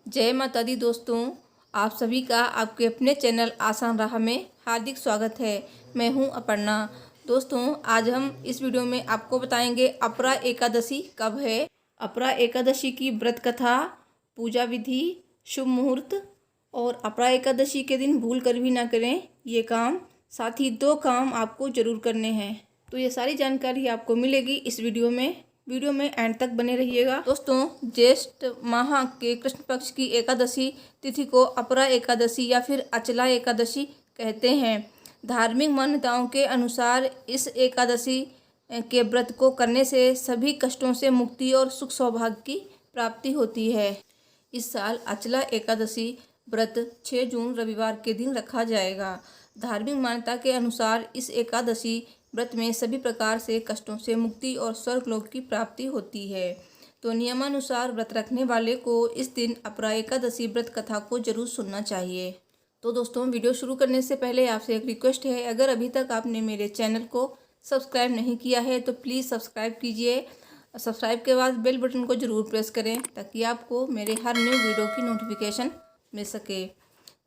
जय माता दी दोस्तों, आप सभी का आपके अपने चैनल आसान राह में हार्दिक स्वागत है। मैं हूं अपर्णा। दोस्तों, आज हम इस वीडियो में आपको बताएंगे अपरा एकादशी कब है, अपरा एकादशी की व्रत कथा, पूजा विधि, शुभ मुहूर्त और अपरा एकादशी के दिन भूल कर भी ना करें ये काम। साथ ही 2 काम आपको ज़रूर करने हैं। तो ये सारी जानकारी आपको मिलेगी इस वीडियो में एंड तक बने रहिएगा। दोस्तों, ज्येष्ठ माह के कृष्ण पक्ष की एकादशी तिथि को अपरा एकादशी या फिर अचला एकादशी कहते हैं। धार्मिक मान्यताओं के अनुसार इस एकादशी के व्रत को करने से सभी कष्टों से मुक्ति और सुख सौभाग्य की प्राप्ति होती है। इस साल अचला एकादशी व्रत 6 जून रविवार के दिन रखा जाएगा। धार्मिक मान्यता के अनुसार इस एकादशी व्रत में सभी प्रकार से कष्टों से मुक्ति और स्वर्गलोक की प्राप्ति होती है। तो नियमानुसार व्रत रखने वाले को इस दिन अपरा एकादशी व्रत कथा को जरूर सुनना चाहिए। तो दोस्तों, वीडियो शुरू करने से पहले आपसे एक रिक्वेस्ट है, अगर अभी तक आपने मेरे चैनल को सब्सक्राइब नहीं किया है तो प्लीज़ सब्सक्राइब कीजिए। सब्सक्राइब के बाद बेल बटन को ज़रूर प्रेस करें ताकि आपको मेरे हर न्यू वीडियो की नोटिफिकेशन मिल सके।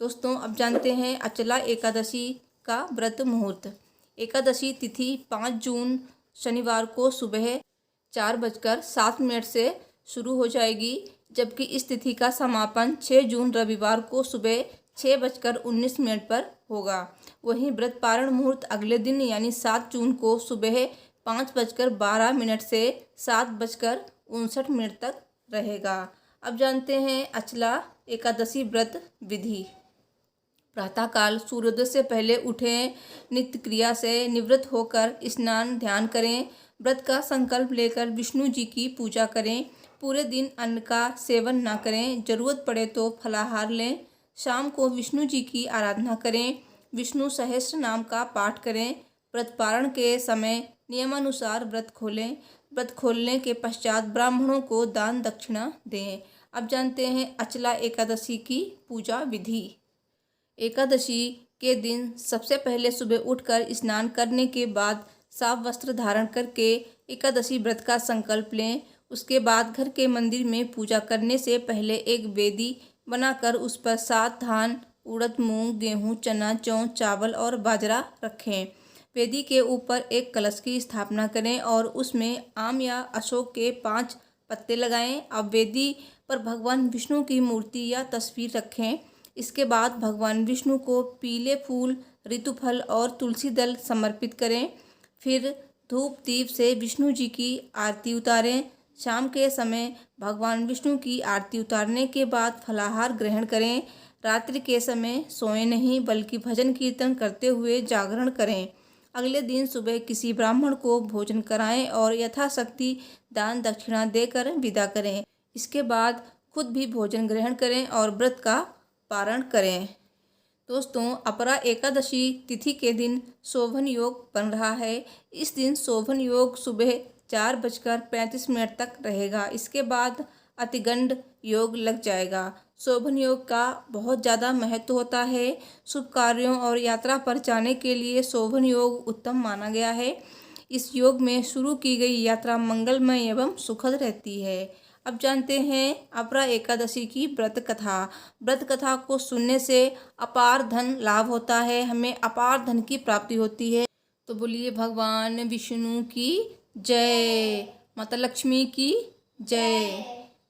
दोस्तों, अब जानते हैं अचला एकादशी का व्रत मुहूर्त। एकादशी तिथि 5 जून शनिवार को सुबह 4:07 से शुरू हो जाएगी, जबकि इस तिथि का समापन 6 जून रविवार को सुबह 6:19 पर होगा। वहीं व्रत पारण मुहूर्त अगले दिन यानी 7 जून को सुबह 5:12 से 7:59 तक रहेगा। अब जानते हैं अचला एकादशी व्रत विधि। प्रातःकाल सूर्योदय से पहले उठें, नित्य क्रिया से निवृत्त होकर स्नान ध्यान करें, व्रत का संकल्प लेकर विष्णु जी की पूजा करें। पूरे दिन अन्न का सेवन न करें, जरूरत पड़े तो फलाहार लें। शाम को विष्णु जी की आराधना करें, विष्णु सहस्त्र नाम का पाठ करें। व्रत पारण के समय नियमानुसार व्रत खोलें। व्रत खोलने के पश्चात ब्राह्मणों को दान दक्षिणा दें। अब जानते हैं अचला एकादशी की पूजा विधि। एकादशी के दिन सबसे पहले सुबह उठकर स्नान करने के बाद साफ वस्त्र धारण करके एकादशी व्रत का संकल्प लें। उसके बाद घर के मंदिर में पूजा करने से पहले एक वेदी बनाकर उस पर 7 धान, उड़द, मूंग, गेहूं, चना, जौ, चावल और बाजरा रखें। वेदी के ऊपर एक कलश की स्थापना करें और उसमें आम या अशोक के 5 पत्ते लगाएं। अब वेदी पर भगवान विष्णु की मूर्ति या तस्वीर रखें। इसके बाद भगवान विष्णु को पीले फूल, ऋतुफल और तुलसी दल समर्पित करें। फिर धूप दीप से विष्णु जी की आरती उतारें। शाम के समय भगवान विष्णु की आरती उतारने के बाद फलाहार ग्रहण करें। रात्रि के समय सोएं नहीं बल्कि भजन कीर्तन करते हुए जागरण करें। अगले दिन सुबह किसी ब्राह्मण को भोजन कराएं और यथाशक्ति दान दक्षिणा देकर विदा करें। इसके बाद खुद भी भोजन ग्रहण करें और व्रत का पारण करें। दोस्तों, अपरा एकादशी तिथि के दिन शोभन योग बन रहा है। इस दिन शोभन योग सुबह 4:35 तक रहेगा। इसके बाद अतिगंड योग लग जाएगा। शोभन योग का बहुत ज़्यादा महत्व होता है। शुभ कार्यों और यात्रा पर जाने के लिए शोभन योग उत्तम माना गया है। इस योग में शुरू की गई यात्रा मंगलमय एवं सुखद रहती है। अब जानते हैं अपरा एकादशी की व्रत कथा। व्रत कथा को सुनने से अपार धन लाभ होता है, हमें अपार धन की प्राप्ति होती है। तो बोलिए भगवान विष्णु की जय, माता लक्ष्मी की जय।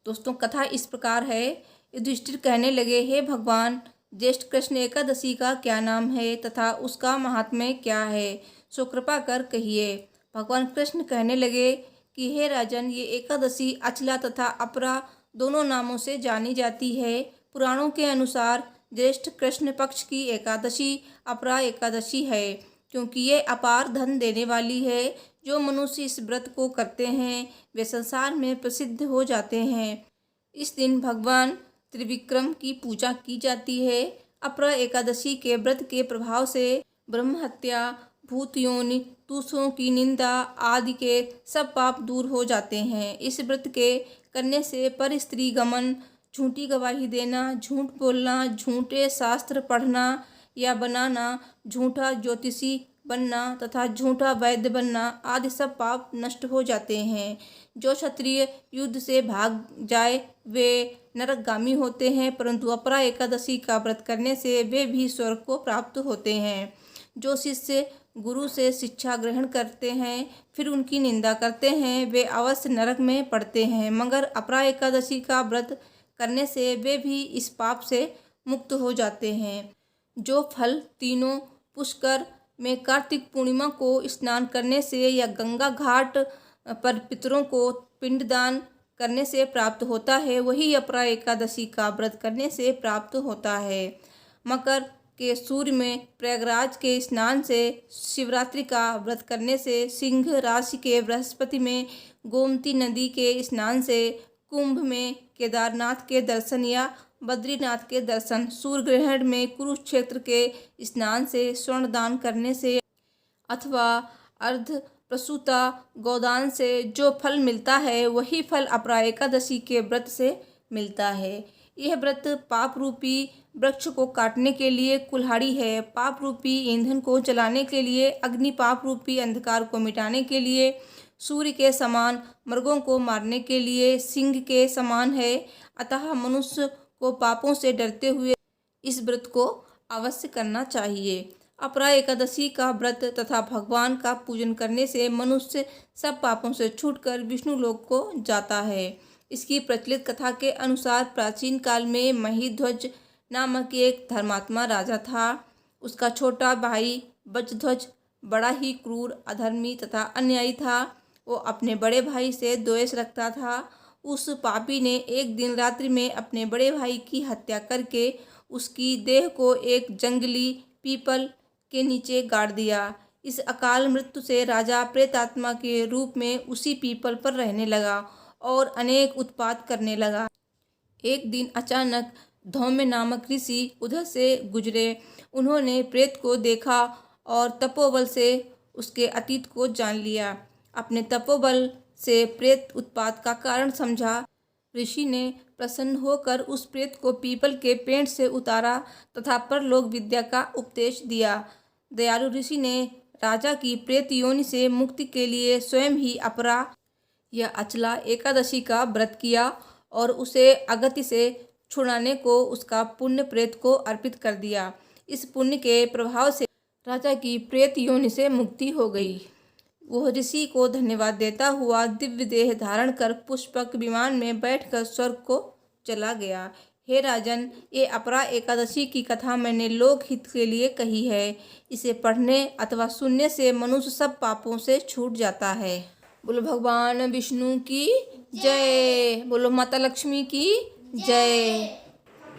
दोस्तों, कथा इस प्रकार है। युधिष्ठिर कहने लगे, हे भगवान, ज्येष्ठ कृष्ण एकादशी का क्या नाम है तथा उसका महात्म्य क्या है, सो कृपा कर कहिए। भगवान कृष्ण कहने लगे कि हे राजन, ये एकादशी अचला तथा अपरा दोनों नामों से जानी जाती है। पुराणों के अनुसार ज्येष्ठ कृष्ण पक्ष की एकादशी अपरा एकादशी है, क्योंकि ये अपार धन देने वाली है। जो मनुष्य इस व्रत को करते हैं वे संसार में प्रसिद्ध हो जाते हैं। इस दिन भगवान त्रिविक्रम की पूजा की जाती है। अपरा एकादशी के व्रत के प्रभाव से ब्रह्म हत्या, भूत योनि, दूसरों की निंदा आदि के सब पाप दूर हो जाते हैं। इस व्रत के करने से पर स्त्री गमन, झूठी गवाही देना, झूठ बोलना, झूठे शास्त्र पढ़ना या बनाना, झूठा ज्योतिषी बनना तथा झूठा वैद्य बनना आदि सब पाप नष्ट हो जाते हैं। जो क्षत्रिय युद्ध से भाग जाए वे नरकगामी होते हैं, परंतु अपरा एकादशी का व्रत करने से वे भी स्वर्ग को प्राप्त होते हैं। जो शिष्य गुरु से शिक्षा ग्रहण करते हैं फिर उनकी निंदा करते हैं, वे अवश्य नरक में पड़ते हैं, मगर अपरा एकादशी का व्रत करने से वे भी इस पाप से मुक्त हो जाते हैं। जो फल तीनों पुष्कर में कार्तिक पूर्णिमा को स्नान करने से या गंगा घाट पर पितरों को पिंडदान करने से प्राप्त होता है, वही अपरा एकादशी का व्रत करने से प्राप्त होता है। मकर के सूर्य में प्रयागराज के स्नान से, शिवरात्रि का व्रत करने से, सिंह राशि के बृहस्पति में गोमती नदी के स्नान से, कुंभ में केदारनाथ के दर्शन या बद्रीनाथ के दर्शन, सूर्य ग्रहण में कुरुक्षेत्र के स्नान से, स्वर्ण दान करने से अथवा अर्ध प्रसूता गोदान से जो फल मिलता है, वही फल अपरा एकादशी के व्रत से मिलता है। यह व्रत पाप रूपी वृक्ष को काटने के लिए कुल्हाड़ी है, पाप रूपी ईंधन को जलाने के लिए अग्नि, पाप रूपी अंधकार को मिटाने के लिए सूर्य के समान, मृगों को मारने के लिए सिंह के समान है। अतः मनुष्य को पापों से डरते हुए इस व्रत को अवश्य करना चाहिए। अपरा एकादशी का व्रत तथा भगवान का पूजन करने से मनुष्य सब पापों से छूटकर विष्णु लोक को जाता है। इसकी प्रचलित कथा के अनुसार प्राचीन काल में महिध्वज नामक एक धर्मात्मा राजा था। उसका छोटा भाई बजध्वज बड़ा ही क्रूर, अधर्मी तथा अन्यायी था। वो अपने बड़े भाई से द्वेष रखता था। उस पापी ने एक दिन रात्रि में अपने बड़े भाई की हत्या करके उसकी देह को एक जंगली पीपल के नीचे गाड़ दिया। इस अकाल मृत्यु से राजा प्रेतात्मा के रूप में उसी पीपल पर रहने लगा और अनेक उत्पात करने लगा। एक दिन अचानक धौम्य नामक ऋषि उधर से गुजरे। उन्होंने प्रेत को देखा और तपोबल से उसके अतीत को जान लिया। अपने तपोबल से प्रेत उत्पात का कारण समझा। ऋषि ने प्रसन्न होकर उस प्रेत को पीपल के पेड़ से उतारा तथा परलोक विद्या का उपदेश दिया। दयालु ऋषि ने राजा की प्रेत योनि से मुक्ति के लिए स्वयं ही अपरा या अचला एकादशी का व्रत किया और उसे अगति से छुड़ाने को उसका पुण्य प्रेत को अर्पित कर दिया। इस पुण्य के प्रभाव से राजा की प्रेत योनि से मुक्ति हो गई। वह ऋषि को धन्यवाद देता हुआ दिव्य देह धारण कर पुष्पक विमान में बैठकर स्वर्ग को चला गया। हे राजन, ये अपरा एकादशी की कथा मैंने लोकहित के लिए कही है। इसे पढ़ने अथवा सुनने से मनुष्य सब पापों से छूट जाता है। बोलो भगवान विष्णु की जय, बोलो माता लक्ष्मी की जय।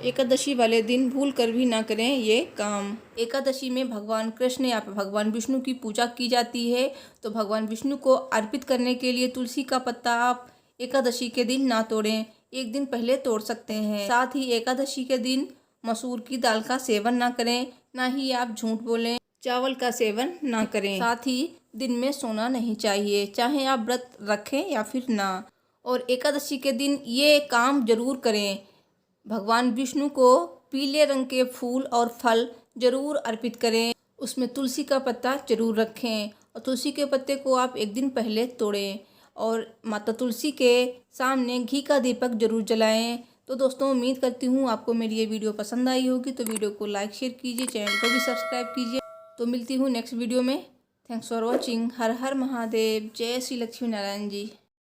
एकादशी वाले दिन भूल कर भी ना करें ये काम। एकादशी में भगवान कृष्ण या भगवान विष्णु की पूजा की जाती है, तो भगवान विष्णु को अर्पित करने के लिए तुलसी का पत्ता आप एकादशी के दिन ना तोड़ें, एक दिन पहले तोड़ सकते हैं। साथ ही एकादशी के दिन मसूर की दाल का सेवन ना करें, ना ही आप झूठ बोलें, चावल का सेवन ना करें। साथ ही दिन में सोना नहीं चाहिए, चाहे आप व्रत रखें या फिर ना। और एकादशी के दिन ये काम जरूर करें, भगवान विष्णु को पीले रंग के फूल और फल जरूर अर्पित करें, उसमें तुलसी का पत्ता जरूर रखें और तुलसी के पत्ते को आप एक दिन पहले तोड़ें और माता तुलसी के सामने घी का दीपक जरूर जलाएं। तो दोस्तों, उम्मीद करती हूँ आपको मेरी ये वीडियो पसंद आई होगी। तो वीडियो को लाइक शेयर कीजिए, चैनल को भी सब्सक्राइब कीजिए। तो मिलती हूँ नेक्स्ट वीडियो में। Thanks for watching. Har Har Mahadev. जय श्री लक्ष्मी नारायण जी।